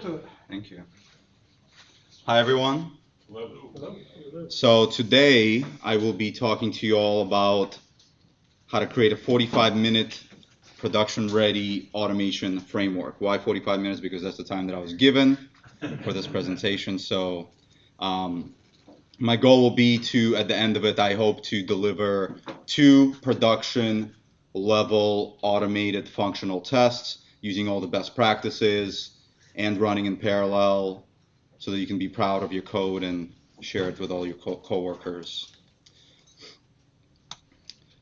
to it. Thank you. Hi, everyone. Hello. Hello. So today I will be talking to you all about how to create a 45-minute production-ready automation framework. Why 45 minutes? Because that's the time that I was given for this presentation. So my goal will be to, at the end of it, I hope to deliver 2 production-level automated functional tests using all the best practices and running in parallel so that you can be proud of your code and share it with all your coworkers.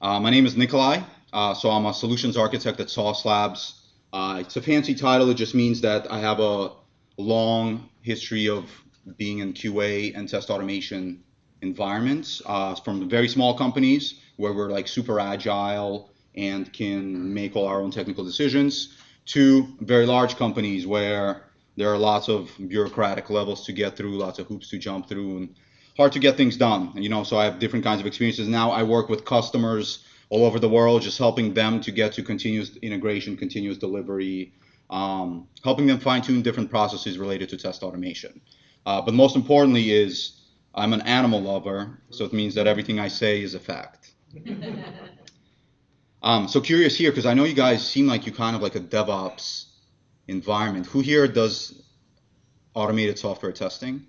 My name is Nikolai. So I'm a solutions architect at Sauce Labs. It's a fancy title. It just means that I have a long history of being in QA and test automation environments from very small companies where we're like super agile and can make all our own technical decisions to very large companies where there are lots of bureaucratic levels to get through, lots of hoops to jump through, and hard to get things done. So I have different kinds of experiences. Now I work with customers all over the world, just helping them to get to continuous integration, continuous delivery, helping them fine-tune different processes related to test automation. But most importantly is I'm an animal lover, so it means that everything I say is a fact. So curious here, because I know you guys seem like you kind of like a DevOps environment. Who here does automated software testing?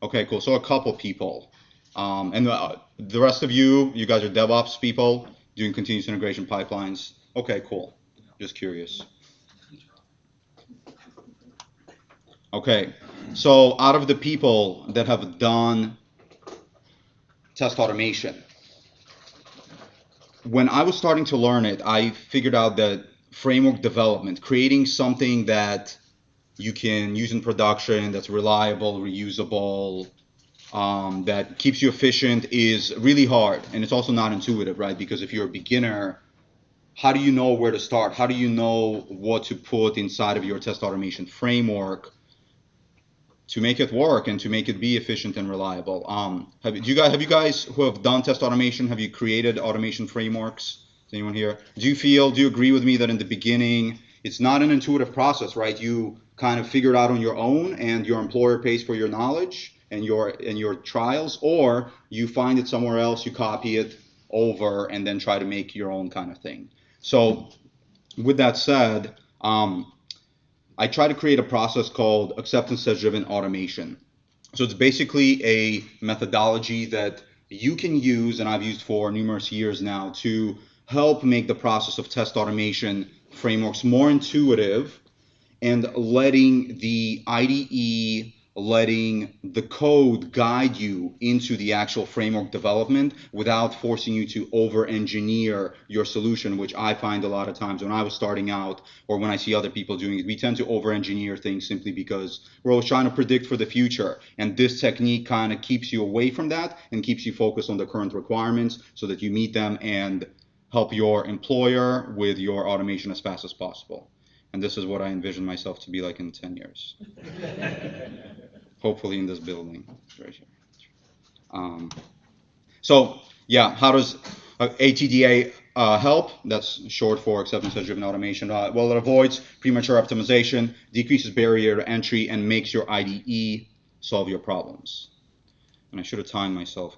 Okay, cool. So a couple people. And the rest of you guys are DevOps people doing continuous integration pipelines. Okay, cool. Just curious. Okay, so out of the people that have done test automation, when I was starting to learn it, I figured out that framework development, creating something that you can use in production, that's reliable, reusable, that keeps you efficient is really hard. And it's also not intuitive, right? Because if you're a beginner, how do you know where to start? How do you know what to put inside of your test automation framework to make it work and to make it be efficient and reliable? Have you guys who have done test automation, have you created automation frameworks? Is anyone here? Do you agree with me that in the beginning, it's not an intuitive process, right? You kind of figure it out on your own and your employer pays for your knowledge and your trials, or you find it somewhere else, you copy it over and then try to make your own kind of thing. So with that said, I try to create a process called acceptance test-driven automation. So it's basically a methodology that you can use, and I've used for numerous years now, to help make the process of test automation frameworks more intuitive and letting the IDE, letting the code guide you into the actual framework development without forcing you to over-engineer your solution, which I find a lot of times when I was starting out or when I see other people doing it, we tend to over-engineer things simply because we're always trying to predict for the future. And this technique kind of keeps you away from that and keeps you focused on the current requirements so that you meet them and help your employer with your automation as fast as possible. And this is what I envision myself to be like in 10 years. Hopefully in this building right here. So yeah, how does ATDA help? That's short for acceptance test-driven automation. Well, it avoids premature optimization, decreases barrier to entry, and makes your IDE solve your problems. And I should have timed myself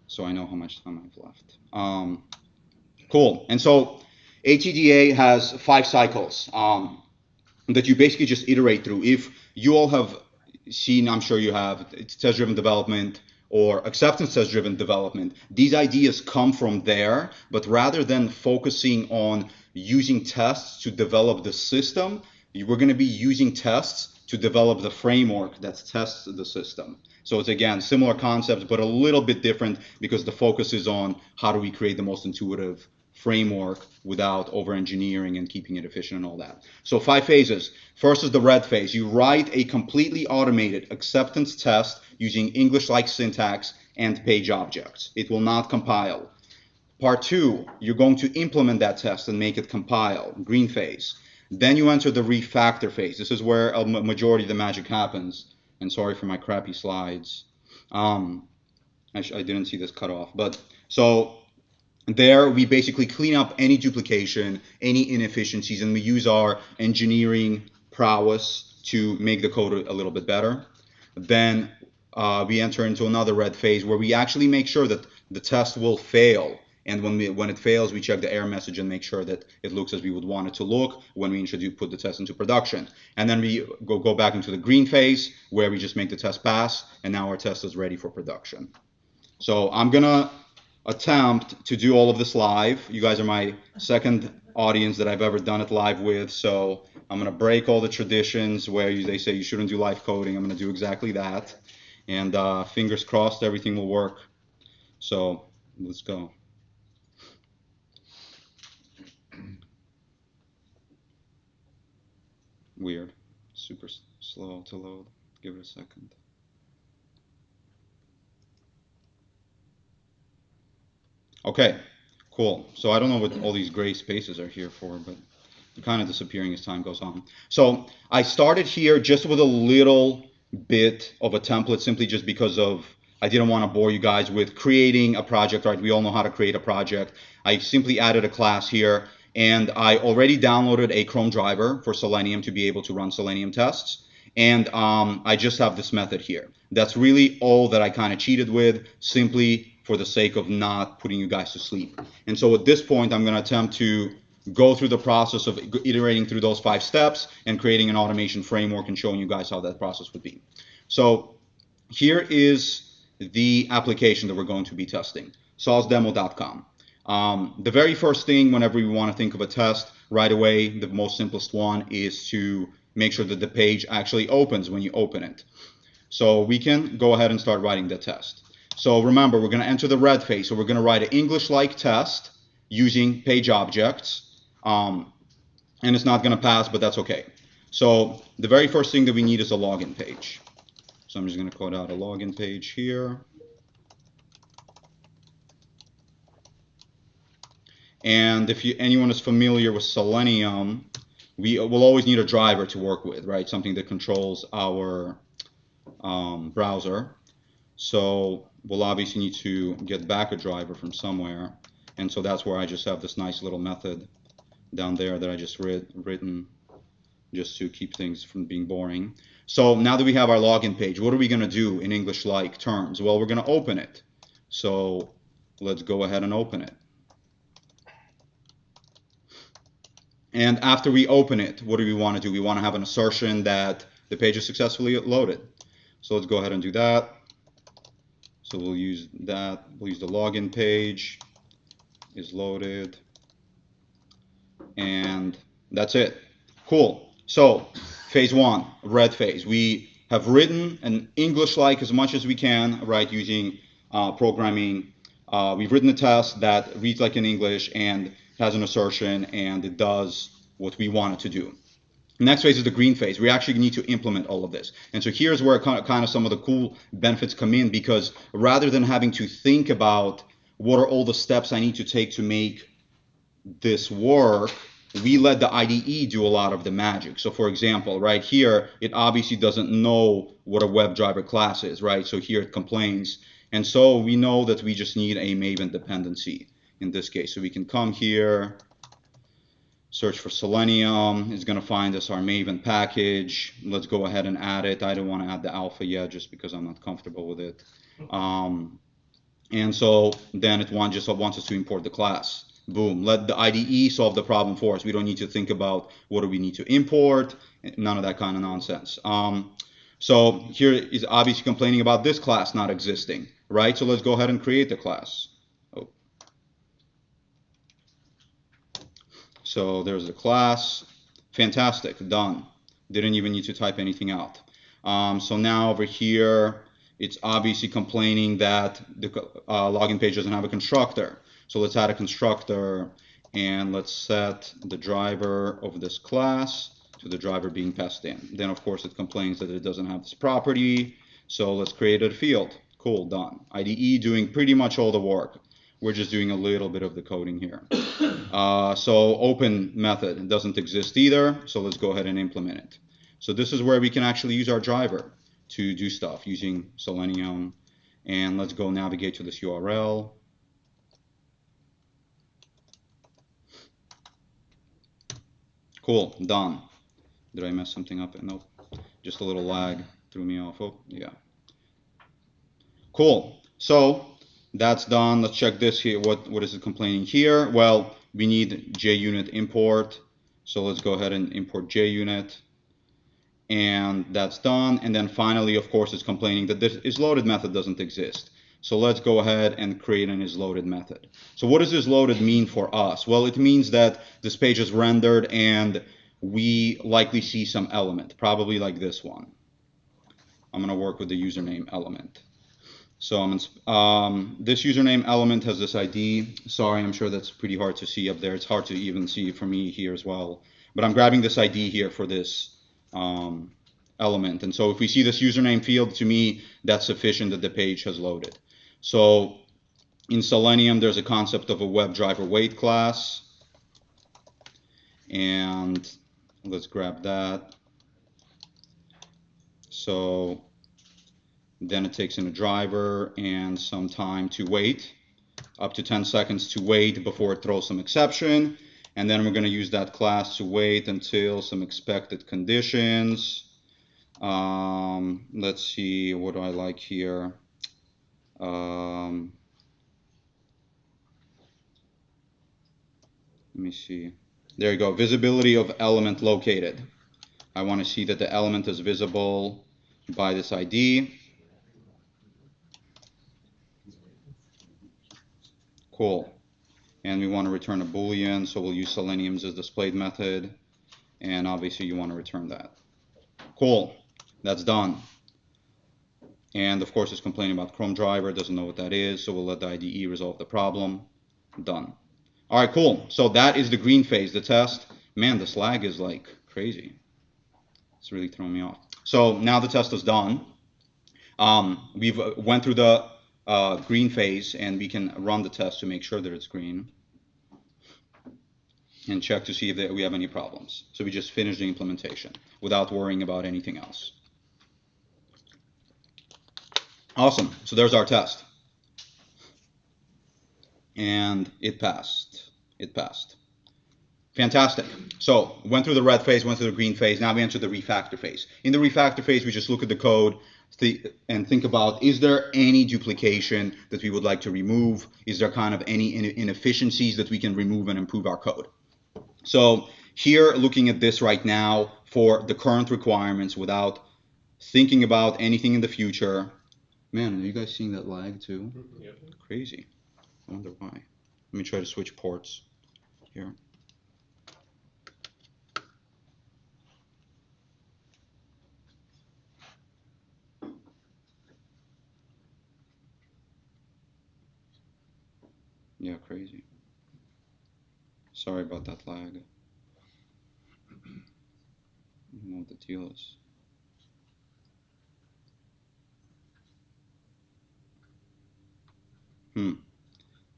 so I know how much time I've left. Cool. And so ATDA has 5 cycles that you basically just iterate through. If you all have seen, I'm sure you have, test-driven development or acceptance test-driven development, these ideas come from there, but rather than focusing on using tests to develop the system, we're going to be using tests to develop the framework that tests the system. So it's, again, similar concepts, but a little bit different because the focus is on how do we create the most intuitive framework without over-engineering and keeping it efficient and all that. So 5 phases. First is the red phase. You write a completely automated acceptance test using English-like syntax and page objects. It will not compile. Part 2, you're going to implement that test and make it compile, green phase. Then you enter the refactor phase. This is where a majority of the magic happens. And sorry for my crappy slides. I didn't see this cut off. But so there we basically clean up any duplication, any inefficiencies, and we use our engineering prowess to make the code a little bit better. Then we enter into another red phase where we actually make sure that the test will fail. And when it fails, we check the error message and make sure that it looks as we would want it to look when we put the test into production. And then we go back into the green phase where we just make the test pass, and now our test is ready for production. So I'm gonna attempt to do all of this live. You guys are my second audience that I've ever done it live with, so I'm gonna break all the traditions where they say you shouldn't do live coding. I'm gonna do exactly that, and fingers crossed everything will work. So let's go. Weird, super slow to load. Give it a second. Okay, cool. So I don't know what all these gray spaces are here for, but they're kind of disappearing as time goes on. So I started here just with a little bit of a template simply just because I didn't want to bore you guys with creating a project, right? We all know how to create a project. I simply added a class here, and I already downloaded a Chrome driver for Selenium to be able to run Selenium tests. And I just have this method here. That's really all that I kind of cheated with, simply for the sake of not putting you guys to sleep. And so at this point, I'm going to attempt to go through the process of iterating through those 5 steps and creating an automation framework and showing you guys how that process would be. So here is the application that we're going to be testing, saucedemo.com. The very first thing whenever we want to think of a test, right away, the most simplest one is to make sure that the page actually opens when you open it. So we can go ahead and start writing the test. So remember, we're going to enter the red phase. So we're going to write an English-like test using page objects. And it's not going to pass, but that's okay. So the very first thing that we need is a login page. So I'm just going to code out a login page here. And if anyone is familiar with Selenium, we will always need a driver to work with, right? Something that controls our browser. So we'll obviously need to get back a driver from somewhere. And so that's where I just have this nice little method down there that I just written just to keep things from being boring. So now that we have our login page, what are we going to do in English-like terms? Well, we're going to open it. So let's go ahead and open it. And after we open it, what do we want to do? We want to have an assertion that the page is successfully loaded. So let's go ahead and do that. So we'll use that. We'll use the login page is loaded. And that's it. Cool. So phase 1, red phase. We have written an English-like as much as we can, right, using programming. We've written a test that reads like in English and has an assertion, and it does what we want it to do. Next phase is the green phase. We actually need to implement all of this. And so here's where kind of some of the cool benefits come in, because rather than having to think about what are all the steps I need to take to make this work, we let the IDE do a lot of the magic. So for example, right here, it obviously doesn't know what a WebDriver class is, right? So here it complains. And so we know that we just need a Maven dependency in this case. So we can come here, search for Selenium. It's going to find us our Maven package. Let's go ahead and add it. I don't want to add the alpha yet just because I'm not comfortable with it. And so then it just wants us to import the class. Boom. Let the IDE solve the problem for us. We don't need to think about what do we need to import. None of that kind of nonsense. So here is obviously complaining about this class not existing, right? So let's go ahead and create the class. Oh. So there's the class. Fantastic. Done. Didn't even need to type anything out. So now over here, it's obviously complaining that the login page doesn't have a constructor. So let's add a constructor, and let's set the driver of this class to the driver being passed in. Then, of course, it complains that it doesn't have this property. So let's create a field. Cool, done. IDE doing pretty much all the work. We're just doing a little bit of the coding here. So open method doesn't exist either. So let's go ahead and implement it. So this is where we can actually use our driver to do stuff using Selenium. And let's go navigate to this URL. Cool, done. Did I mess something up? Nope. Just a little lag threw me off. Oh, yeah. Cool. So that's done. Let's check this here. What is it complaining here? Well, we need JUnit import. So let's go ahead and import JUnit. And that's done. And then finally, of course, it's complaining that this isLoaded method doesn't exist. So let's go ahead and create an isLoaded method. So what does isLoaded mean for us? Well, it means that this page is rendered and we likely see some element, probably like this one. I'm going to work with the username element. So this username element has this ID. Sorry, I'm sure that's pretty hard to see up there. It's hard to even see for me here as well. But I'm grabbing this ID here for this element. And so if we see this username field, to me, that's sufficient that the page has loaded. So in Selenium, there's a concept of a WebDriver wait class. And let's grab that. So then it takes in a driver and some time to wait, up to 10 seconds to wait before it throws some exception. And then we're going to use that class to wait until some expected conditions. Let's see, what do I like here? Let me see. There you go, visibility of element located. I want to see that the element is visible by this ID. Cool. And we want to return a Boolean, so we'll use Selenium's isDisplayed method. And obviously you want to return that. Cool. That's done. And of course it's complaining about Chrome driver, doesn't know what that is, so we'll let the IDE resolve the problem. Done. All right, cool. So that is the green phase, the test. Man, this lag is like crazy. It's really throwing me off. So now the test is done. We've went through the green phase, and we can run the test to make sure that it's green and check to see if we have any problems. So we just finished the implementation without worrying about anything else. Awesome. So there's our test. And it passed. It passed. Fantastic. So went through the red phase, went through the green phase. Now we enter the refactor phase. In the refactor phase, we just look at the code and think about, is there any duplication that we would like to remove? Is there kind of any inefficiencies that we can remove and improve our code? So here, looking at this right now for the current requirements without thinking about anything in the future. Man, are you guys seeing that lag too? Yep. Crazy. I wonder why. Let me try to switch ports here. Yeah, crazy. Sorry about that lag. I don't know what the deal is.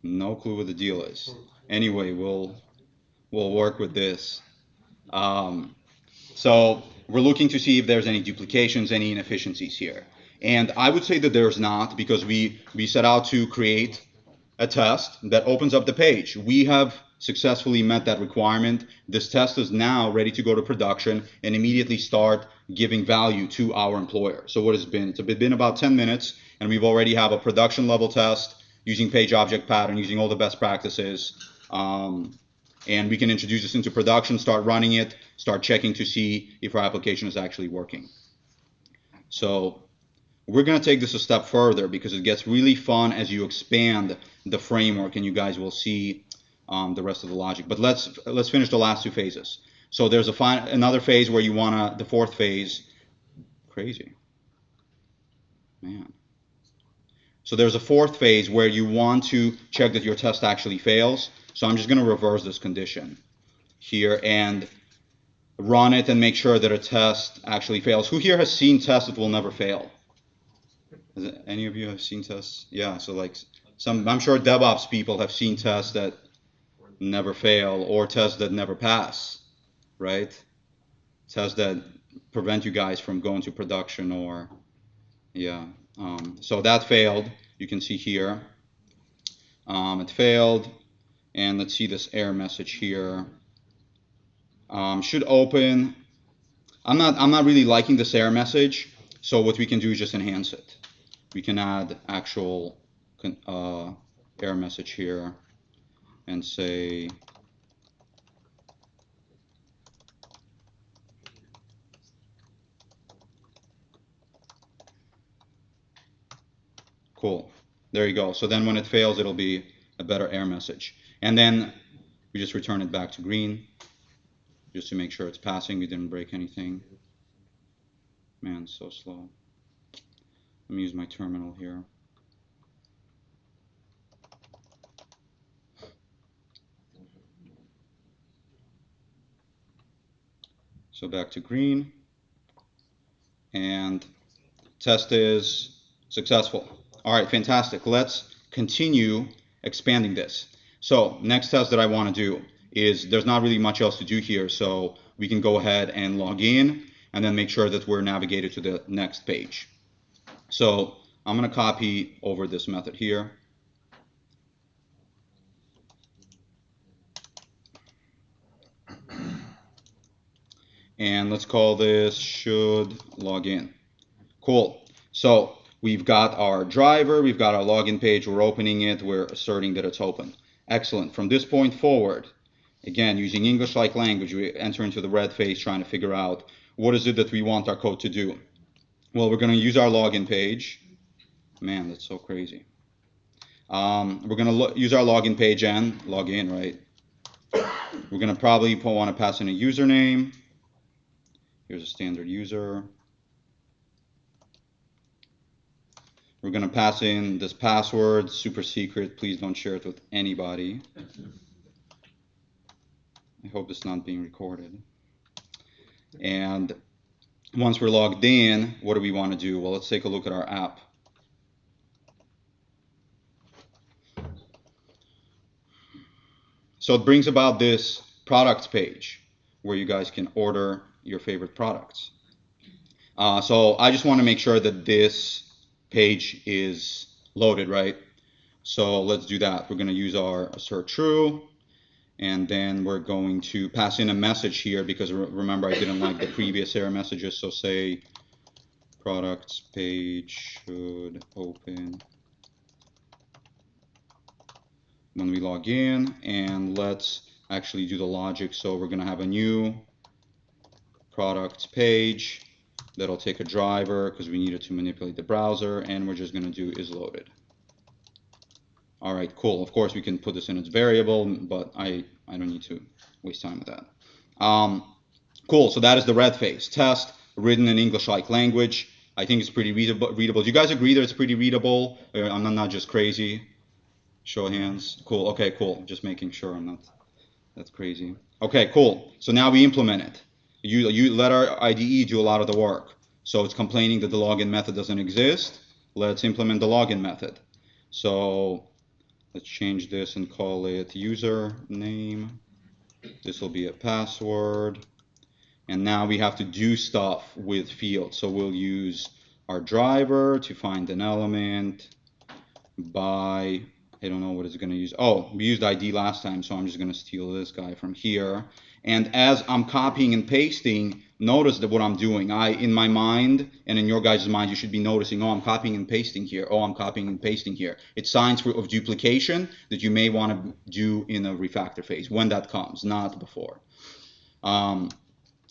No clue what the deal is. Anyway, we'll work with this. So we're looking to see if there's any duplications, any inefficiencies here. And I would say that there's not, because we set out to create a test that opens up the page. We have successfully met that requirement. This test is now ready to go to production and immediately start giving value to our employer. So what has been? It's been about 10 minutes, and we've already have a production level test using page object pattern, using all the best practices. And we can introduce this into production, start running it, start checking to see if our application is actually working. So we're going to take this a step further because it gets really fun as you expand the framework, and you guys will see the rest of the logic. But let's finish the last two phases. So there's another phase where you want the fourth phase. Crazy. Man. So there's a fourth phase where you want to check that your test actually fails. So I'm just going to reverse this condition here and run it and make sure that a test actually fails. Who here has seen tests that will never fail? Any of you have seen tests? Yeah, so like I'm sure DevOps people have seen tests that never fail or tests that never pass, right? Tests that prevent you guys from going to production or, yeah. So that failed. You can see here. It failed. And let's see this error message here. Should open. I'm not really liking this error message. So what we can do is just enhance it. We can add actual error message here and say cool. There you go. So then when it fails, it'll be a better error message. And then we just return it back to green just to make sure it's passing. We didn't break anything. Man, it's so slow. Let me use my terminal here. So back to green. And test is successful. All right, fantastic. Let's continue expanding this. So next test that I want to do is there's not really much else to do here. So we can go ahead and log in and then make sure that we're navigated to the next page. So I'm going to copy over this method here. And let's call this should log in. Cool. So we've got our driver, we've got our login page, we're opening it, we're asserting that it's open. Excellent. From this point forward, again, using English-like language, we enter into the red phase trying to figure out what is it that we want our code to do. Well, we're going to use our login page. Man, that's so crazy. We're going to use our login page and log in, right? We're going to probably want to pass in a username. Here's a standard user. We're going to pass in this password, super secret. Please don't share it with anybody. I hope it's not being recorded. And once we're logged in, what do we want to do? Well, let's take a look at our app. So it brings about this products page where you guys can order your favorite products. So I just want to make sure that this page is loaded, right? So let's do that. We're going to use our assert true, and then we're going to pass in a message here because remember I didn't like the previous error messages. So say products page should open when we log in, and let's actually do the logic. So we're going to have a new products page that'll take a driver because we need it to manipulate the browser, and we're just going to do is loaded. All right, cool. Of course, we can put this in its variable, but I don't need to waste time with that. Cool, so that is the red phase. Test, written in English-like language. I think it's pretty readable. Do you guys agree that it's pretty readable? I'm not just crazy. Show of hands. Cool, okay, cool. Just making sure I'm not that's crazy. Okay, cool. So now we implement it. You let our IDE do a lot of the work. So it's complaining that the login method doesn't exist. Let's implement the login method. So let's change this and call it username. This will be a password. And now we have to do stuff with fields. So we'll use our driver to find an element by, I don't know what it's going to use. Oh, we used ID last time, so I'm just going to steal this guy from here. And as I'm copying and pasting, notice that what I'm doing, in my mind and in your guys' mind, you should be noticing, oh, I'm copying and pasting here. Oh, I'm copying and pasting here. It's signs of duplication that you may want to do in a refactor phase when that comes, not before.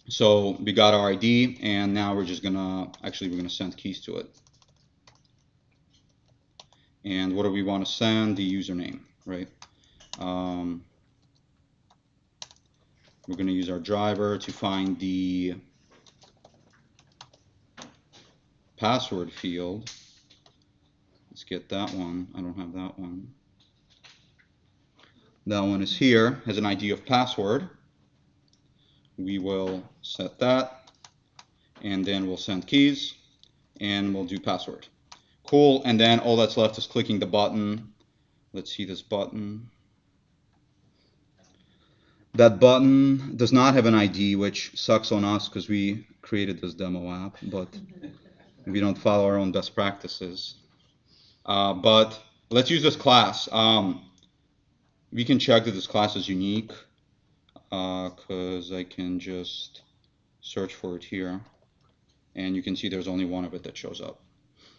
So we got our ID, and now we're just gonna, actually we're gonna send keys to it. And what do we want to send? The username, right? We're going to use our driver to find the password field. Let's get that one. I don't have that one. That one is here, has an ID of password. We will set that, and then we'll send keys, and we'll do password. Cool, and then all that's left is clicking the button. Let's see this button. That button does not have an ID, which sucks on us because we created this demo app, but we don't follow our own best practices. But let's use this class. We can check that this class is unique because I can just search for it here, and you can see there's only one of it that shows up.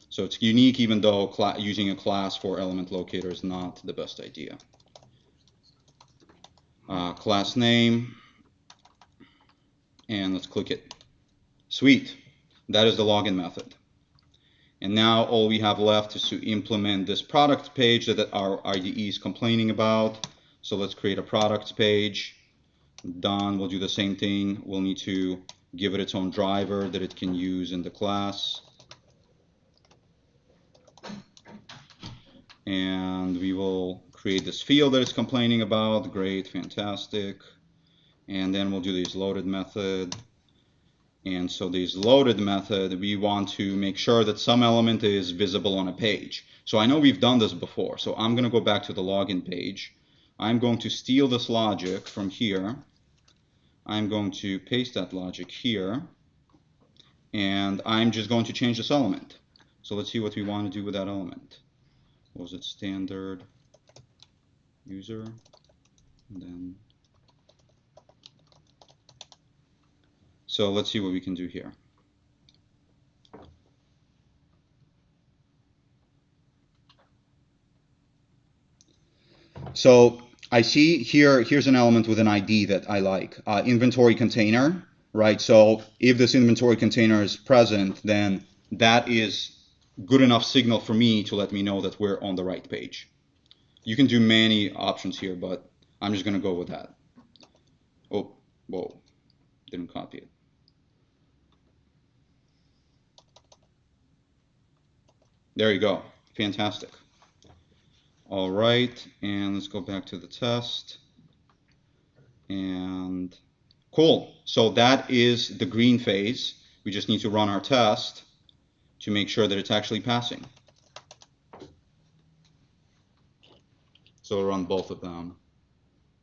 So it's unique, even though using a class for element locator is not the best idea. Class name, and let's click it. Sweet, that is the login method. And now all we have left is to implement this product page that our IDE is complaining about. So let's create a products page. Done. We'll do the same thing. We'll need to give it its own driver that it can use in the class. And we will create this field that it's complaining about. Great, fantastic. And then we'll do this loaded method. And so this loaded method, we want to make sure that some element is visible on a page. So I know we've done this before. So I'm going to go back to the login page. I'm going to steal this logic from here. I'm going to paste that logic here. And I'm just going to change this element. So let's see what we want to do with that element. Was it standard user? And then so let's see what we can do here. So I see here's an element with an ID that I like, inventory container, right? So if this inventory container is present, then that is good enough signal for me to let me know that we're on the right page. You can do many options here, but I'm just going to go with that. Oh, whoa, didn't copy it. There you go. Fantastic. All right, and let's go back to the test. And cool. So that is the green phase. We just need to run our test to make sure that it's actually passing. So we'll run both of them.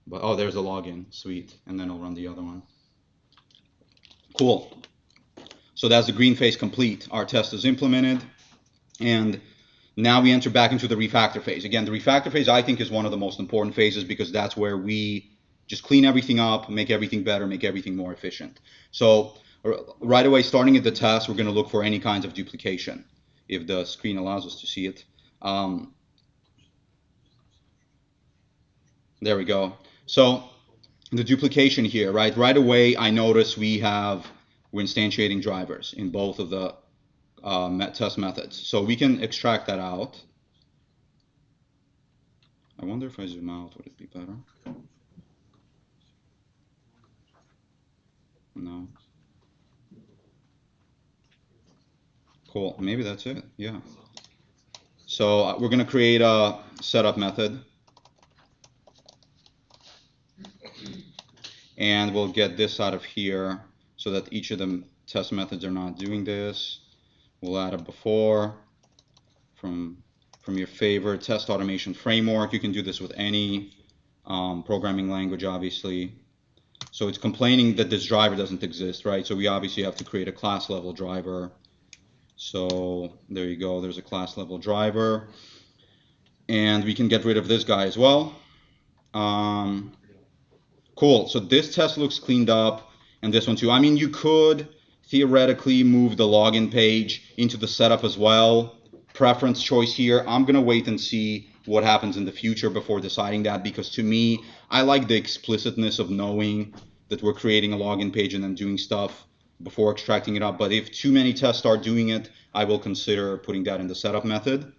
But oh, there's a login. Sweet. And then I'll run the other one. Cool. So that's the green phase complete. Our test is implemented. And now we enter back into the refactor phase. Again, the refactor phase I think is one of the most important phases because that's where we just clean everything up, make everything better, make everything more efficient. So right away, starting at the test, we're going to look for any kinds of duplication if the screen allows us to see it. There we go. So the duplication here, right? Right away, I notice we're instantiating drivers in both of the test methods. So we can extract that out. I wonder if I zoom out, would it be better? No. Cool. Maybe that's it. Yeah. So we're going to create a setup method. And we'll get this out of here so that each of the test methods are not doing this. We'll add a before from your favorite test automation framework. You can do this with any programming language, obviously. So it's complaining that this driver doesn't exist, right? So we obviously have to create a class level driver. So there you go. There's a class level driver. And we can get rid of this guy as well. Cool. So this test looks cleaned up, and this one too. I mean, you could theoretically move the login page into the setup as well. Preference choice here. I'm going to wait and see what happens in the future before deciding that, because to me, I like the explicitness of knowing that we're creating a login page and then doing stuff before extracting it up. But if too many tests start doing it, I will consider putting that in the setup method.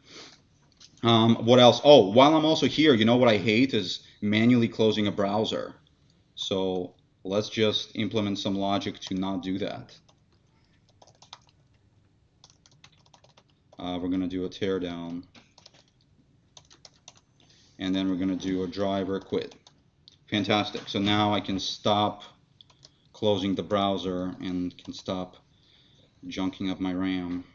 What else? Oh, while I'm also here, you know what I hate is manually closing a browser. So let's just implement some logic to not do that. We're going to do a teardown. And then we're going to do a driver quit. Fantastic. So now I can stop closing the browser and can stop junking up my RAM.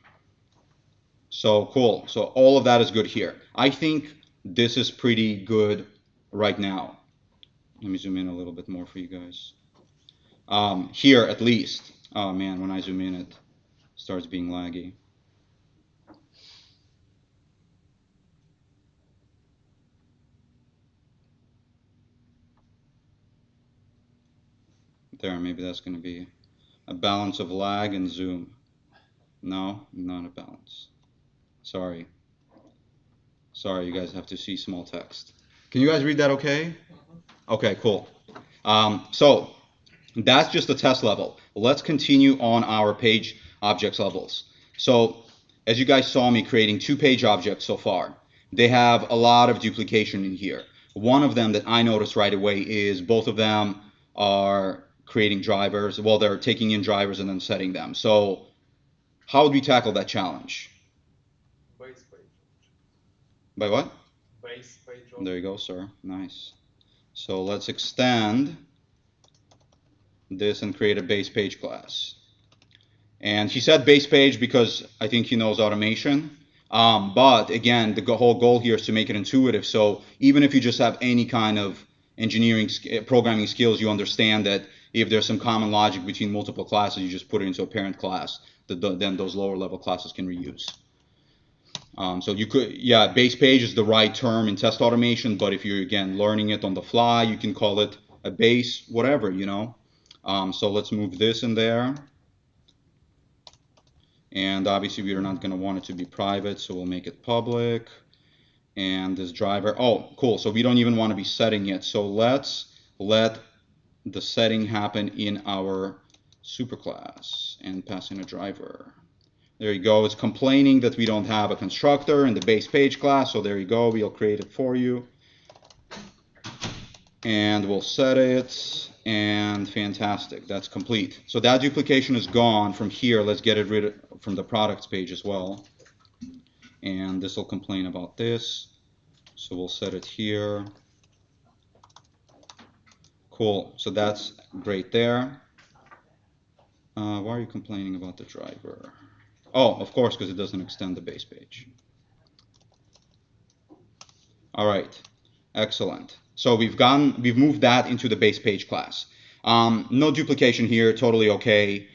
So cool. So all of that is good here. I think this is pretty good right now. Let me zoom in a little bit more for you guys. Here at least. Oh man, when I zoom in it starts being laggy. There, maybe that's going to be A balance of lag and zoom. No, not a balance. Sorry. Sorry, you guys have to see small text. Can you guys read that okay? Okay, cool. So that's just the test level. Let's continue on our page objects levels. So as you guys saw me creating 2-page objects so far, they have a lot of duplication in here. One of them that I noticed right away is both of them are creating drivers. Well, they're taking in drivers and then setting them. So how would we tackle that challenge? Base page. By what? Base page. There you go, sir. Nice. So let's extend this and create a base page class. And he said base page because I think he knows automation. But again, the whole goal here is to make it intuitive. So even if you just have any kind of engineering, programming skills, you understand that if there's some common logic between multiple classes, you just put it into a parent class that then those lower level classes can reuse. So you could, yeah, base page is the right term in test automation, but if you're, again, learning it on the fly, you can call it a base, whatever, you know. So let's move this in there. And obviously we are not going to want it to be private, so we'll make it public. And this driver, oh, cool. So we don't even want to be setting it. So let's let the setting happen in our superclass and pass in a driver. There you go. It's complaining that we don't have a constructor in the base page class. So there you go. We'll create it for you. And we'll set it. And fantastic. That's complete. So that duplication is gone from here. Let's get it rid of from the products page as well. And this will complain about this. So we'll set it here. Cool. So that's great there. Why are you complaining about the driver? Oh, of course, because it doesn't extend the base page. All right. Excellent. So we've moved that into the base page class. No duplication here. Totally okay.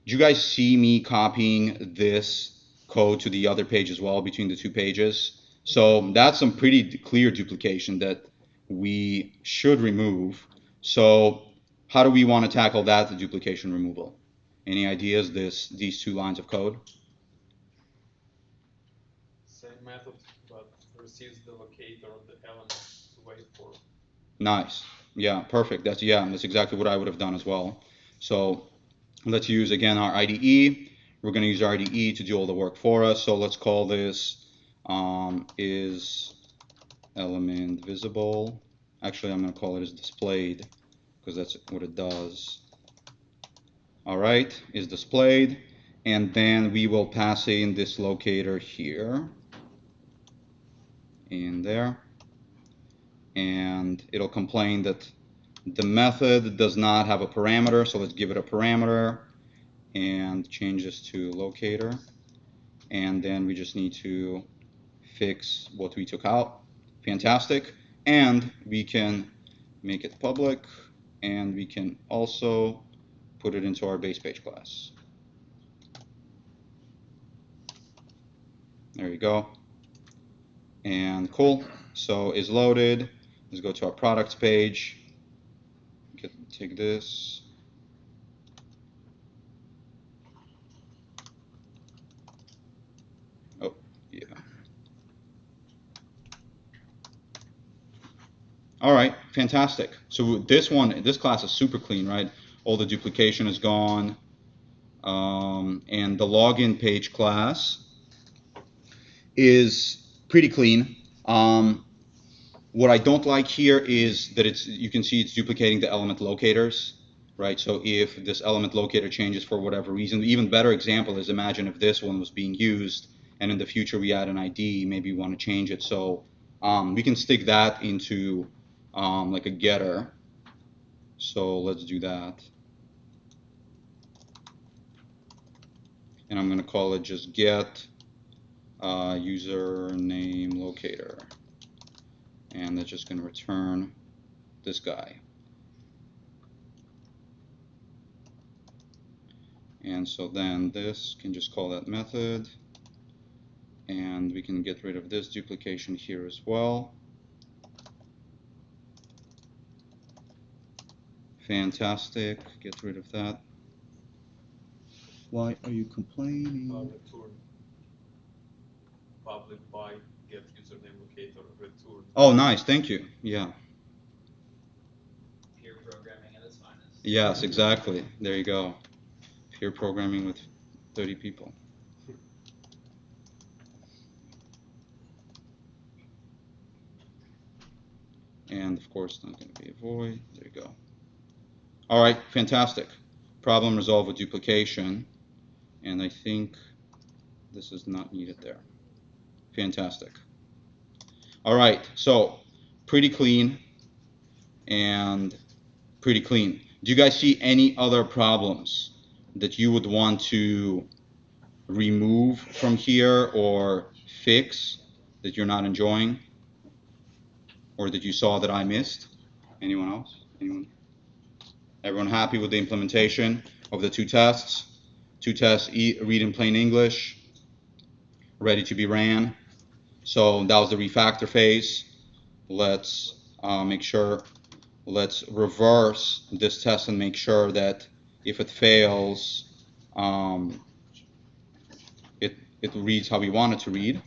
Do you guys see me copying this code to the other page as well between the 2 pages? So that's some pretty clear duplication that we should remove. So how do we want to tackle that, the duplication removal? Any ideas, these 2 lines of code? Same method, but receives the locator of the element to wait for. Nice. Yeah, perfect. That's exactly what I would have done as well. So let's use, again, our IDE. We're going to use our IDE to do all the work for us. So let's call this is element visible. Actually, I'm going to call it is displayed because that's what it does. All right, is displayed. And then we will pass in this locator here. In there. And it'll complain that the method does not have a parameter, so let's give it a parameter and change this to locator. And then we just need to fix what we took out. Fantastic. And we can make it public, and we can also put it into our base page class. There you go. And cool. So is loaded. Let's go to our products page. Take this. Oh, yeah. All right, fantastic. So this class is super clean, right? All the duplication is gone. And the login page class is pretty clean. What I don't like here is that you can see it's duplicating the element locators, right? So if this element locator changes for whatever reason, even better example is imagine if this one was being used and in the future we add an ID, maybe we want to change it. So we can stick that into like a getter. So let's do that. And I'm going to call it just get username locator. And that's just going to return this guy. And so then this can just call that method. And we can get rid of this duplication here as well. Fantastic. Get rid of that. Why are you complaining? Return public by get username locator return. Oh, nice. Thank you. Yeah. Peer programming at its finest. Yes, exactly. There you go. Peer programming with 30 people. And of course, not going to be a void. There you go. All right, fantastic. Problem resolved with duplication. And I think this is not needed there. Fantastic. All right, so pretty clean and pretty clean. Do you guys see any other problems that you would want to remove from here or fix that you're not enjoying or that you saw that I missed? Anyone else? Anyone? Everyone happy with the implementation of the two tests? Two tests, read in plain English, ready to be ran. So that was the refactor phase. Let's make sure, let's reverse this test and make sure that if it fails, it reads how we want it to read.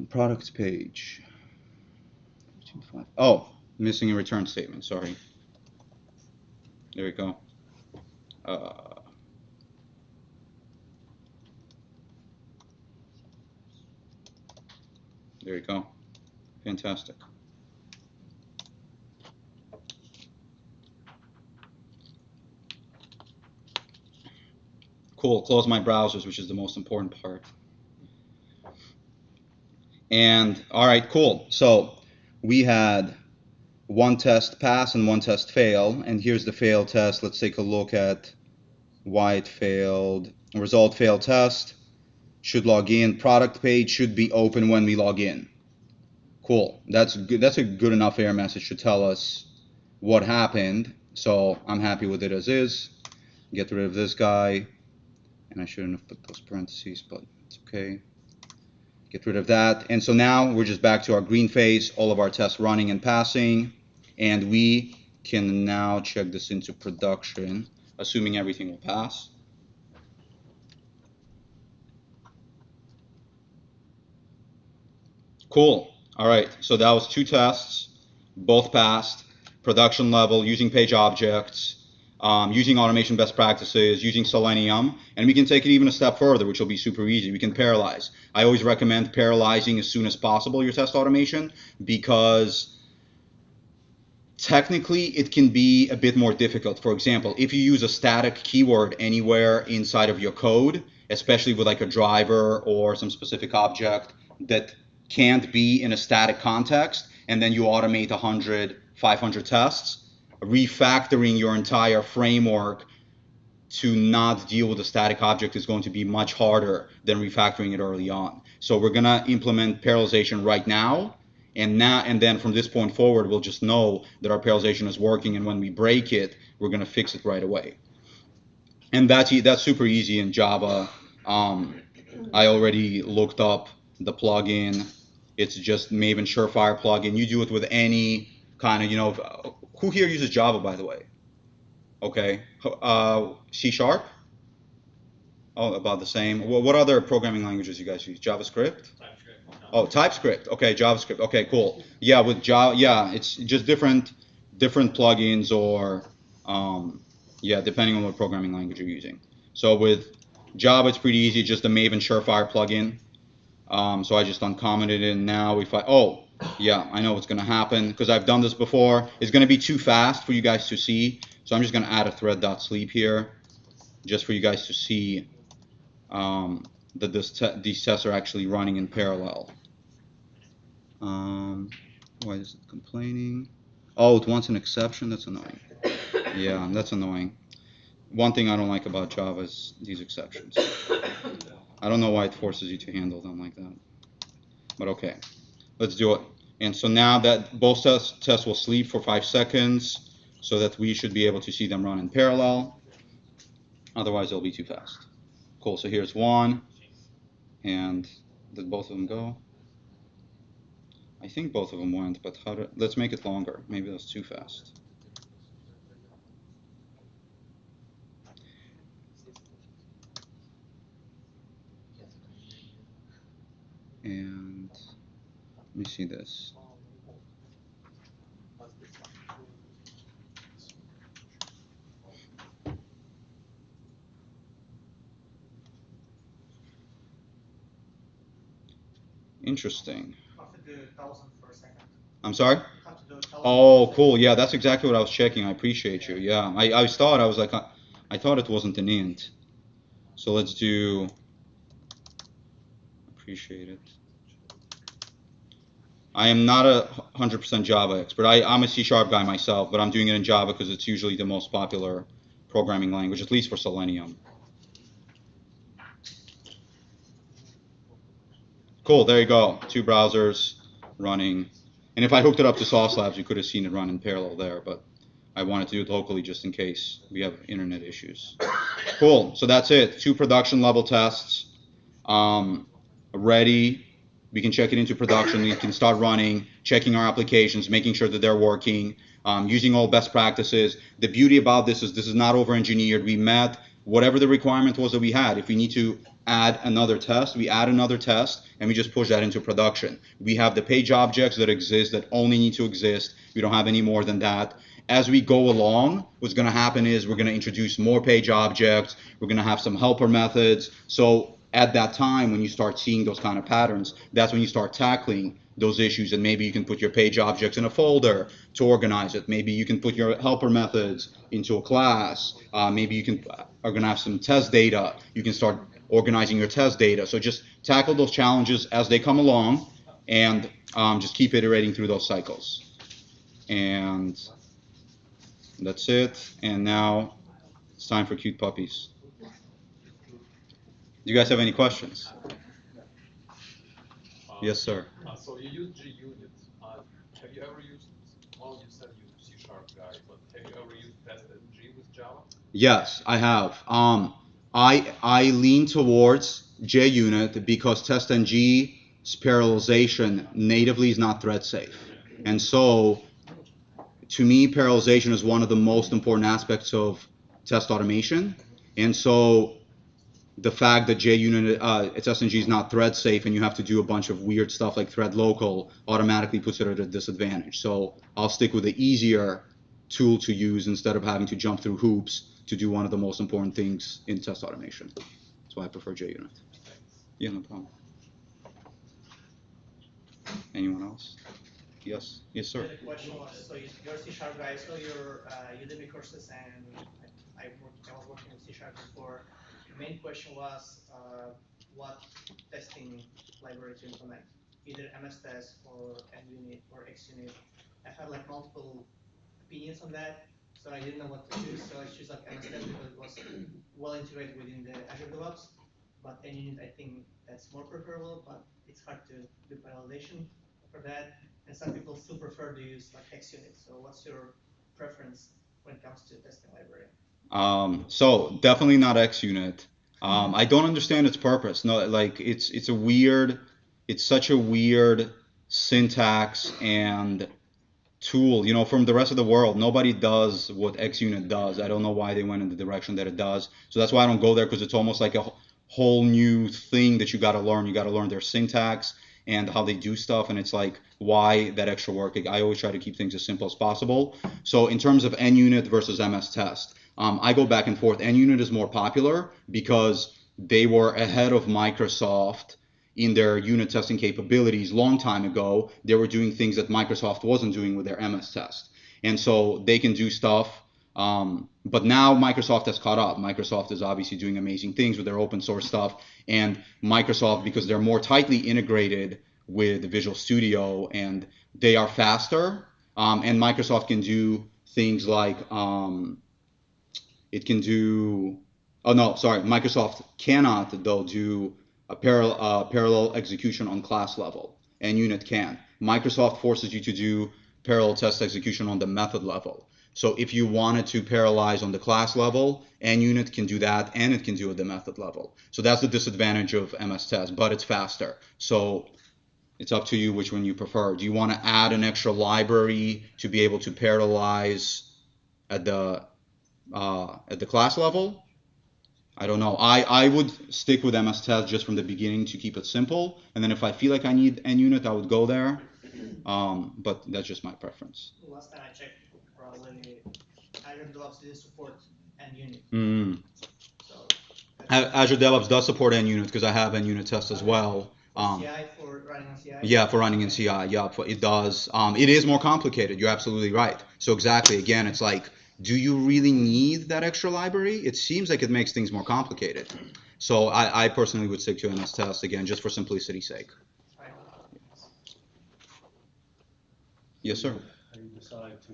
Product page. Oh, missing a return statement, sorry. There we go. There you go. Fantastic. Cool, close my browsers, which is the most important part. And all right, cool. So we had one test pass and one test fail. And here's the fail test. Let's take a look at why it failed. Result failed test. Should log in. Product page should be open when we log in. Cool. That's good. That's a good enough error message to tell us what happened. So I'm happy with it as is. Get rid of this guy. And I shouldn't have put those parentheses, but it's okay. Get rid of that. And so now we're just back to our green phase, all of our tests running and passing. And we can now check this into production, assuming everything will pass. Cool. All right. So that was two tests, both passed. Production level, using page objects, using automation best practices, using Selenium, and we can take it even a step further, which will be super easy. We can parallelize. I always recommend parallelizing as soon as possible your test automation because technically it can be a bit more difficult. For example, if you use a static keyword anywhere inside of your code, especially with like a driver or some specific object that can't be in a static context, and then you automate 100, 500 tests, refactoring your entire framework to not deal with a static object is going to be much harder than refactoring it early on. So we're going to implement parallelization right now. And then from this point forward, we'll just know that our parallelization is working. And when we break it, we're going to fix it right away. And that's super easy in Java. I already looked up the plugin. It's just Maven Surefire plugin. You do it with any kind of, who here uses Java, by the way? Okay. C#? Oh, about the same. Well, what other programming languages you guys use? JavaScript? TypeScript. Oh, TypeScript. Okay, JavaScript. Okay, cool. Yeah, with Java, yeah, it's just different plugins or yeah, depending on what programming language you're using. So with Java, it's pretty easy. Just the Maven Surefire plugin. So I just uncommented it. And now oh, yeah, I know what's going to happen because I've done this before. It's going to be too fast for you guys to see. So I'm just going to add a thread.sleep here just for you guys to see that these tests are actually running in parallel. Why is it complaining? Oh, it wants an exception? That's annoying. Yeah, that's annoying. One thing I don't like about Java is these exceptions. I don't know why it forces you to handle them like that. But okay. Let's do it. And so now that both tests will sleep for 5 seconds so that we should be able to see them run in parallel. Otherwise, it'll be too fast. Cool. So here's one. And did both of them go? I think both of them went, but let's make it longer. Maybe that's too fast. And let me see this. Interesting. I'm sorry? Oh, cool. Yeah, that's exactly what I was checking. I appreciate you. Yeah, I thought, I was like, I thought it wasn't an int. So let's do, appreciate it. I am not a 100% Java expert. I'm a C# guy myself, but I'm doing it in Java because it's usually the most popular programming language, at least for Selenium. Cool, there you go. 2 browsers running. And if I hooked it up to Sauce Labs, you could have seen it run in parallel there, but I wanted to do it locally just in case we have internet issues. Cool, so that's it. 2 production level tests. Ready. We can check it into production. We can start running, checking our applications, making sure that they're working, using all best practices. The beauty about this is not over-engineered. We met whatever the requirement was that we had. If we need to add another test, we add another test, and we just push that into production. We have the page objects that exist that only need to exist. We don't have any more than that. As we go along, what's going to happen is we're going to introduce more page objects. We're going to have some helper methods. So at that time, when you start seeing those kind of patterns, that's when you start tackling those issues. And maybe you can put your page objects in a folder to organize it. Maybe you can put your helper methods into a class. Maybe you can organize some test data. You can start organizing your test data. So just tackle those challenges as they come along, and just keep iterating through those cycles. And that's it. And now it's time for cute puppies. Do you guys have any questions? Yes, sir. So you use JUnit. Have you ever used, well, you said you're a C# guy, but have you ever used TestNG with Java? Yes, I have. I lean towards JUnit because TestNG's parallelization natively is not thread safe. And so, to me, parallelization is one of the most important aspects of test automation. And so, the fact that JUnit, TestNG is not thread safe and you have to do a bunch of weird stuff like thread local automatically puts it at a disadvantage. So I'll stick with the easier tool to use instead of having to jump through hoops to do one of the most important things in test automation. That's why I prefer JUnit. Yeah, no problem. Anyone else? Yes, yes, sir. The question was, so you're a C# guy, so your Udemy courses, and I was working with C# before. The main question was what testing library to implement, either MS Test or NUnit or XUnit. I had like multiple opinions on that, so I didn't know what to choose. So I choose like MS Test because it was well integrated within the Azure DevOps. But NUnit, I think that's more preferable, but it's hard to do parallelization for that. And some people still prefer to use like XUnit. So what's your preference when it comes to testing library? So definitely not XUnit. I don't understand its purpose. No, like it's a weird, it's such a weird syntax and tool. You know, from the rest of the world, nobody does what XUnit does. I don't know why they went in the direction that it does. So that's why I don't go there, because it's almost like a whole new thing that you got to learn. You got to learn their syntax and how they do stuff, and it's like, why that extra work? I always try to keep things as simple as possible. So in terms of NUnit versus MS Test, I go back and forth. NUnit is more popular because they were ahead of Microsoft in their unit testing capabilities long time ago. They were doing things that Microsoft wasn't doing with their MS Test. And so they can do stuff. But now Microsoft has caught up. Microsoft is obviously doing amazing things with their open source stuff. And Microsoft, because they're more tightly integrated with Visual Studio and they are faster, and Microsoft can do things like it can do, oh no, sorry, Microsoft cannot though do a parallel execution on class level. and unit can. Microsoft forces you to do parallel test execution on the method level. So if you wanted to parallelize on the class level, and unit can do that, and it can do it at the method level. So that's the disadvantage of MS Test, but it's faster. So it's up to you which one you prefer. Do you want to add an extra library to be able to parallelize at the class level? I don't know. I would stick with MS Test just from the beginning to keep it simple, and then if I feel like I need NUnit, I would go there. But that's just my preference. Last time I checked, probably Azure DevOps didn't support NUnit. So Azure DevOps does support NUnit because I have NUnit test as well. CI for running on CI? Yeah, for running in CI, yeah, it does. It is more complicated. You're absolutely right. So exactly, again, it's like, do you really need that extra library? It seems like it makes things more complicated. So I personally would stick to MS Test again, just for simplicity's sake. Yes, sir. How do you decide to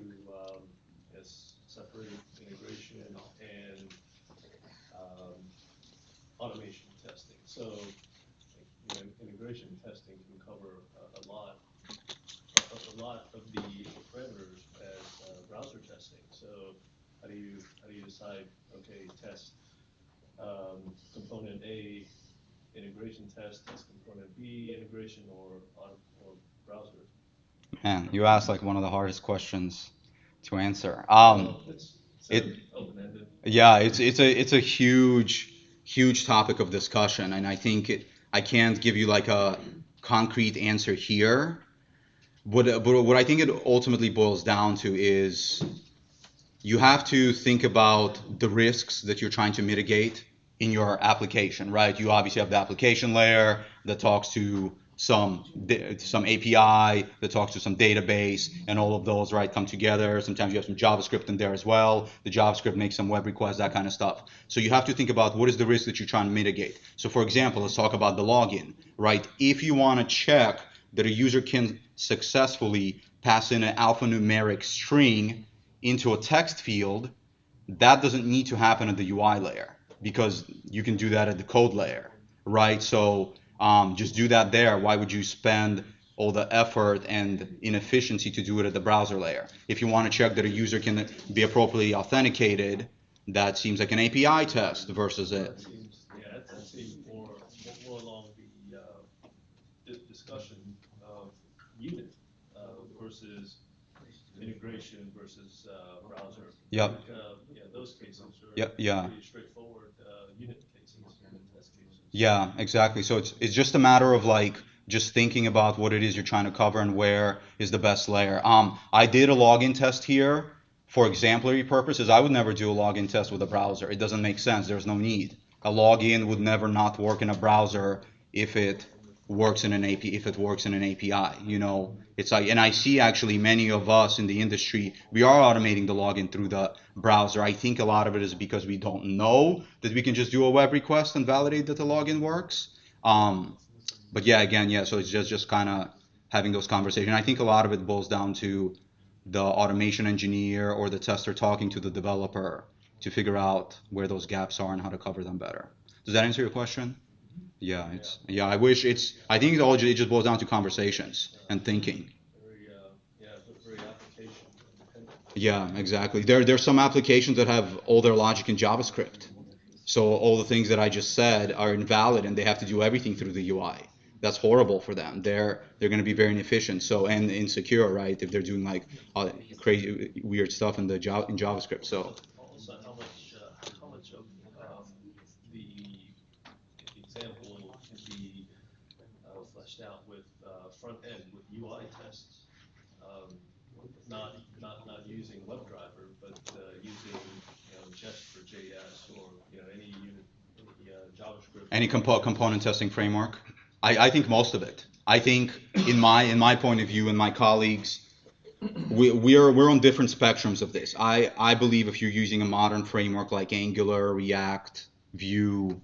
separate integration and automation testing? So, integration testing can cover a lot of the parameters as browser testing. So, how do you decide? Okay, test component A, integration test component B, integration or browser. Man, you asked like one of the hardest questions to answer. Open-ended. Yeah, it's a huge topic of discussion, and I think I can't give you like a concrete answer here. But what I think it ultimately boils down to is you have to think about the risks that you're trying to mitigate in your application, right? You obviously have the application layer that talks to some API, that talks to some database, and all of those, right, come together. Sometimes you have some JavaScript in there as well. The JavaScript makes some web requests, that kind of stuff. So you have to think about what is the risk that you're trying to mitigate. So for example, let's talk about the login, right? If you want to check that a user can successfully pass in an alphanumeric string into a text field, that doesn't need to happen at the UI layer because you can do that at the code layer, right? So just do that there. Why would you spend all the effort and inefficiency to do it at the browser layer? If you want to check that a user can be appropriately authenticated, that seems like an API test versus it. That seems more along the discussion of unit versus integration versus browser. Yep. Those cases are pretty straightforward unit cases, unit test cases. Yeah, exactly. So it's just a matter of like just thinking about what it is you're trying to cover and where is the best layer. I did a login test here for exemplary purposes. I would never do a login test with a browser. It doesn't make sense. There's no need. A login would never not work in a browser if it works in an API. It's like, and I see actually many of us in the industry, we are automating the login through the browser. I think a lot of it is because we don't know that we can just do a web request and validate that the login works. But yeah, again, yeah, so it's just kind of having those conversations. I think a lot of it boils down to the automation engineer or the tester talking to the developer to figure out where those gaps are and how to cover them better. Does that answer your question? Yeah, I think it just boils down to conversations and thinking. Very application dependent. Yeah, exactly. There's some applications that have all their logic in JavaScript. So all the things that I just said are invalid and they have to do everything through the UI. That's horrible for them. They're going to be very inefficient. So and insecure, right? If they're doing like crazy weird stuff in JavaScript. So Also, how much of the example can be fleshed out with front end with UI tests, not using WebDriver, but using Jest for JS or any unit, any JavaScript. Any component testing framework? I think most of it. I think in my point of view and my colleagues, we're on different spectrums of this. I believe if you're using a modern framework like Angular, React, Vue,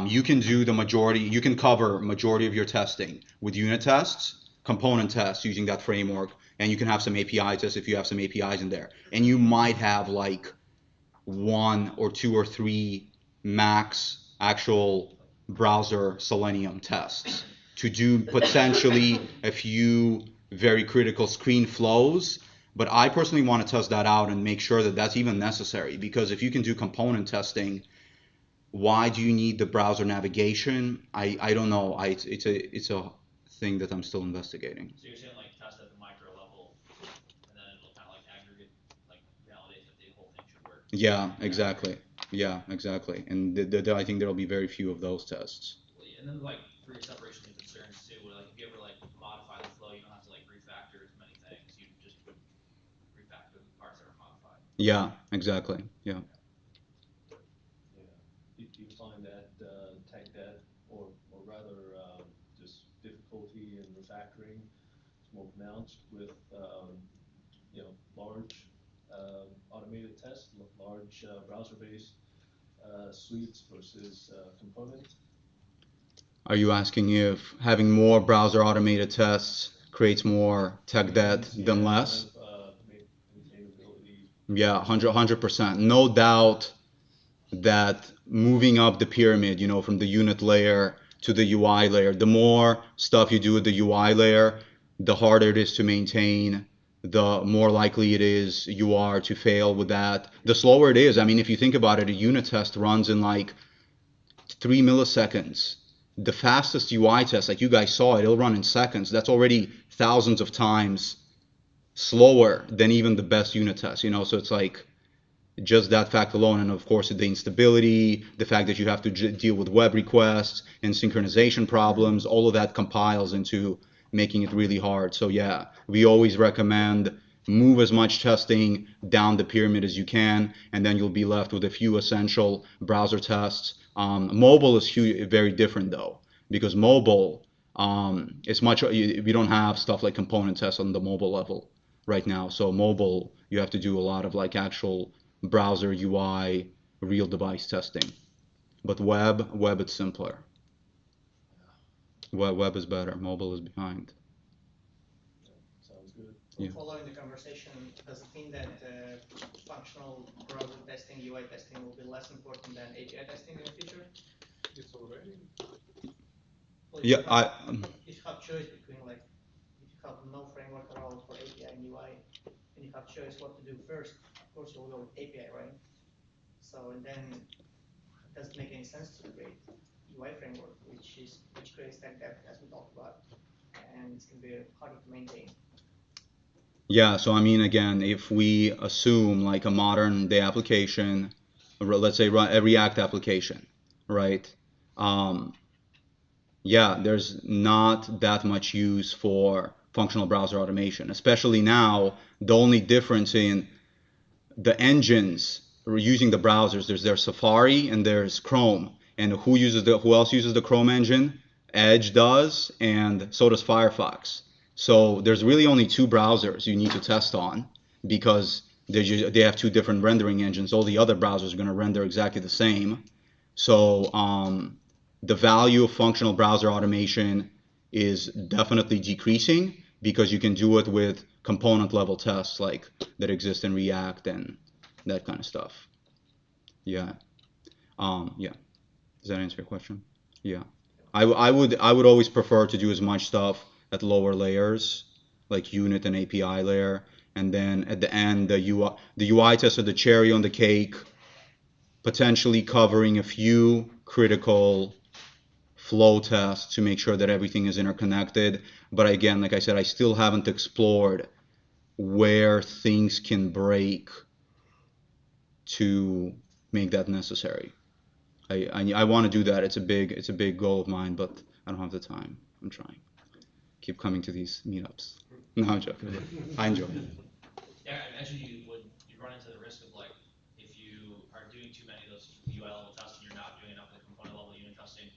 you can do you can cover majority of your testing with unit tests, component tests using that framework, and you can have some API tests if you have some APIs in there. And you might have like 1 or 2 or 3 max actual browser Selenium tests to do potentially a few very critical screen flows. But I personally want to test that out and make sure that that's even necessary, because if you can do component testing, why do you need the browser navigation? I don't know. It's a thing that I'm still investigating. So you're saying like test at the micro level, and then it'll kind of like aggregate, like validate that the whole thing should work. Yeah, exactly. Yeah, exactly. And I think there'll be very few of those tests. And then like for your separation of concerns too, where like if you ever like modify the flow, you don't have to like refactor as many things. You just would refactor the parts that are modified. Yeah, exactly. Yeah. Yeah. Do you find that tech debt, or rather just difficulty in refactoring is more pronounced with large automated tests, large browser-based suites versus component? Are you asking if having more browser automated tests creates more tech debt than less? Maintainability. Yeah, 100%. No doubt that moving up the pyramid, from the unit layer to the UI layer, the more stuff you do with the UI layer, the harder it is to maintain, the more likely it is you are to fail with that. The slower it is. I mean, if you think about it, a unit test runs in like 3 milliseconds. The fastest UI test, like you guys saw it, it'll run in seconds. That's already thousands of times slower than even the best unit test, so it's like just that fact alone, and of course the instability, the fact that you have to deal with web requests and synchronization problems, all of that compiles into making it really hard. So yeah, we always recommend move as much testing down the pyramid as you can, and then you'll be left with a few essential browser tests. Mobile is very different though, because mobile, it's much, we don't have stuff like component tests on the mobile level right now. So mobile, you have to do a lot of like actual browser UI, real device testing. But web it's simpler. Web is better. Mobile is behind. Sounds good. Yeah. Following the conversation, does it mean that functional browser testing, UI testing will be less important than API testing in the future? It's already. Well, Yeah, if you have choice between like, if you have no framework at all for API and UI, and you have choice what to do first, of course you'll go with API, right? So, and then it doesn't make any sense to create UI framework, which creates tech debt, as we talked about, and it's gonna be harder to maintain. Yeah, so I mean, again, if we assume like a modern day application, let's say a React application, right? Yeah, there's not that much use for functional browser automation, especially now. The only difference in the engines using the browsers, there's Safari and there's Chrome. And who else uses the Chrome engine? Edge does, and so does Firefox. So there's really only two browsers you need to test on, because they have two different rendering engines. All the other browsers are going to render exactly the same. So the value of functional browser automation is definitely decreasing, because you can do it with component level tests like that exist in React and that kind of stuff. Yeah. Yeah. Does that answer your question? Yeah. I would always prefer to do as much stuff at lower layers, like unit and API layer, and then at the end the UI test are the cherry on the cake, potentially covering a few critical flow tests to make sure that everything is interconnected. But again, like I said, I still haven't explored where things can break to make that necessary. I want to do that. It's a big goal of mine, but I don't have the time. I'm trying. Keep coming to these meetups. No, I'm joking. I enjoy it. Yeah, I imagine you'd run into the risk of like, if you are doing too many of those UI level tests and you're not doing enough of the component level unit testing,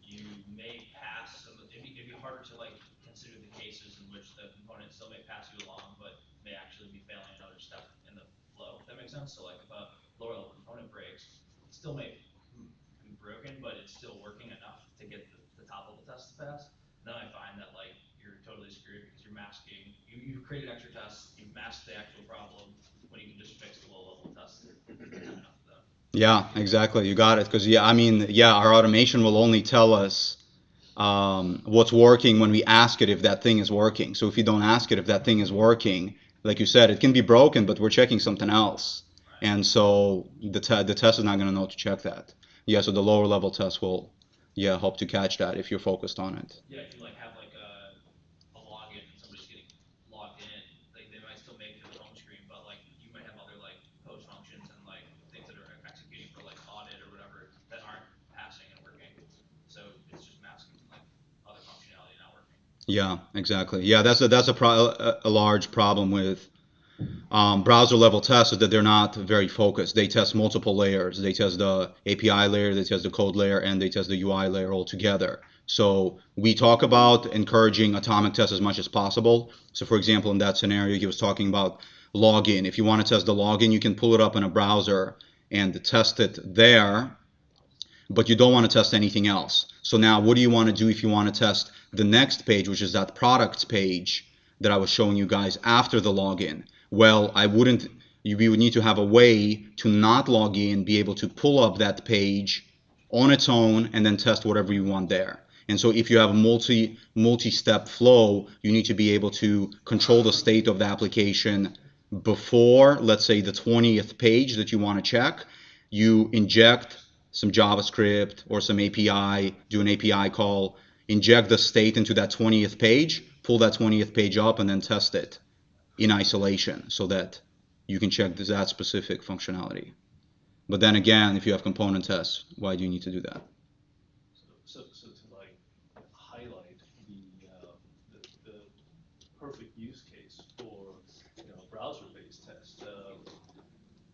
you may pass some. It'd be harder to like consider the cases in which the component still may pass you along, but may actually be failing another step in the flow. If that makes sense. So like if a lower level component breaks, it still may be broken, but it's still working enough to get the top level test to pass. Then I find that like you're totally screwed, because you're masking. You've created extra tests. You've masked the actual problem when you can just fix the low level tests and have enough of them. Yeah, exactly. You got it. Because yeah, I mean, yeah, our automation will only tell us what's working when we ask it if that thing is working. So if you don't ask it if that thing is working, like you said, it can be broken, but we're checking something else. And so the test is not going to know to check that. Yeah, so the lower level test will, help to catch that if you're focused on it. Yeah, if you like have like a login and somebody's getting logged in, like they might still make it to the home screen, but like you might have other like post functions and like things that are executing for like audit or whatever that aren't passing and working. So it's just masking like other functionality not working. Yeah, exactly. Yeah, that's a large problem with browser level tests is that they're not very focused. They test multiple layers. They test the API layer, they test the code layer, and they test the UI layer all together. So we talk about encouraging atomic tests as much as possible. So for example, in that scenario, he was talking about login. If you want to test the login, you can pull it up in a browser and test it there, but you don't want to test anything else. So now what do you want to do if you want to test the next page, which is that products page that I was showing you guys after the login? Well, we would need to have a way to not log in, be able to pull up that page on its own and then test whatever you want there. And so if you have a multi-step flow, you need to be able to control the state of the application before, let's say, the 20th page that you want to check. You inject some JavaScript or some API, do an API call, inject the state into that 20th page, pull that 20th page up, and then test it in isolation so that you can check that specific functionality. But then again, if you have component tests, why do you need to do that? So to like highlight the perfect use case for browser-based test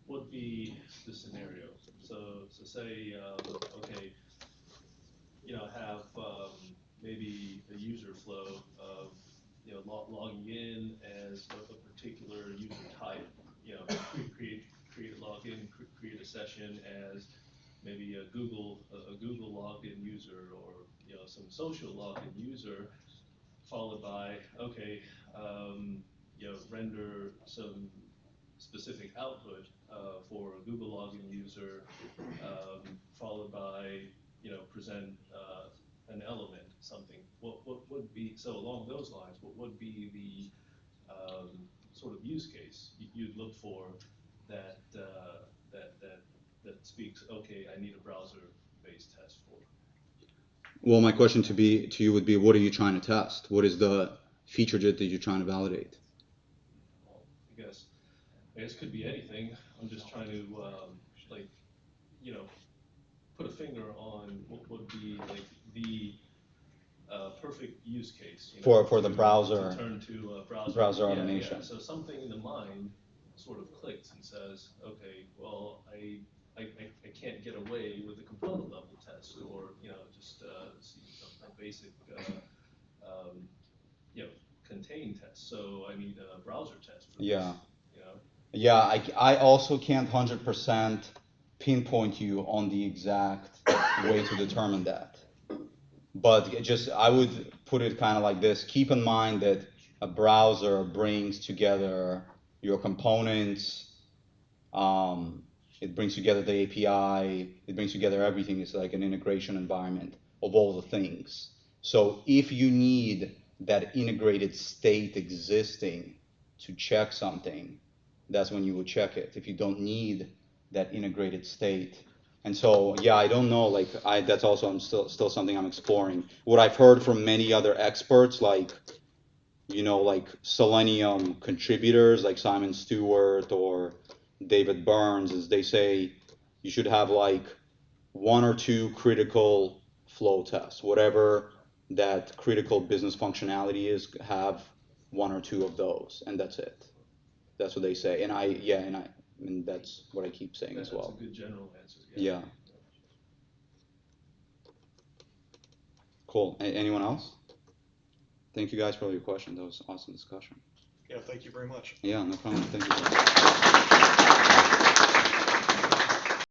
would be the scenario. So say okay, have maybe a user flow of logging in as a particular user type. Create a login, create a session as maybe a Google login user, or some social login user, followed by okay, render some specific output for a Google login user, followed by present an element, something. What would be, so along those lines? What would be the sort of use case you'd look for that that speaks? Okay, I need a browser-based test for. Well, my question to you would be, what are you trying to test? What is the feature that you're trying to validate? Well, I guess it could be anything. I'm just trying to like put a finger on what would be like the perfect use case For the browser to turn to browser yeah, automation. Yeah. So something in the mind sort of clicks and says, okay, well, I can't get away with a component level test, or just a basic um, contain test. So I need a browser test for Yeah. this. Yeah, I also can't 100% pinpoint you on the exact way to determine that. But I would put it kind of like this. Keep in mind that a browser brings together your components, it brings together the API, it brings together everything. It's like an integration environment of all the things. So if you need that integrated state existing to check something, that's when you would check it. If you don't need that integrated state. And so, yeah, I don't know, like that's also I'm still something I'm exploring. What I've heard from many other experts, like like Selenium contributors like Simon Stewart or David Burns, is they say you should have like one or two critical flow tests. Whatever that critical business functionality is, have one or two of those, and that's it. That's what they say. And that's what I keep saying as well. That's a good general answer. Yeah. Cool. Anyone else? Thank you guys for all your questions. That was awesome discussion. Yeah, thank you very much. Yeah, no problem. Thank you.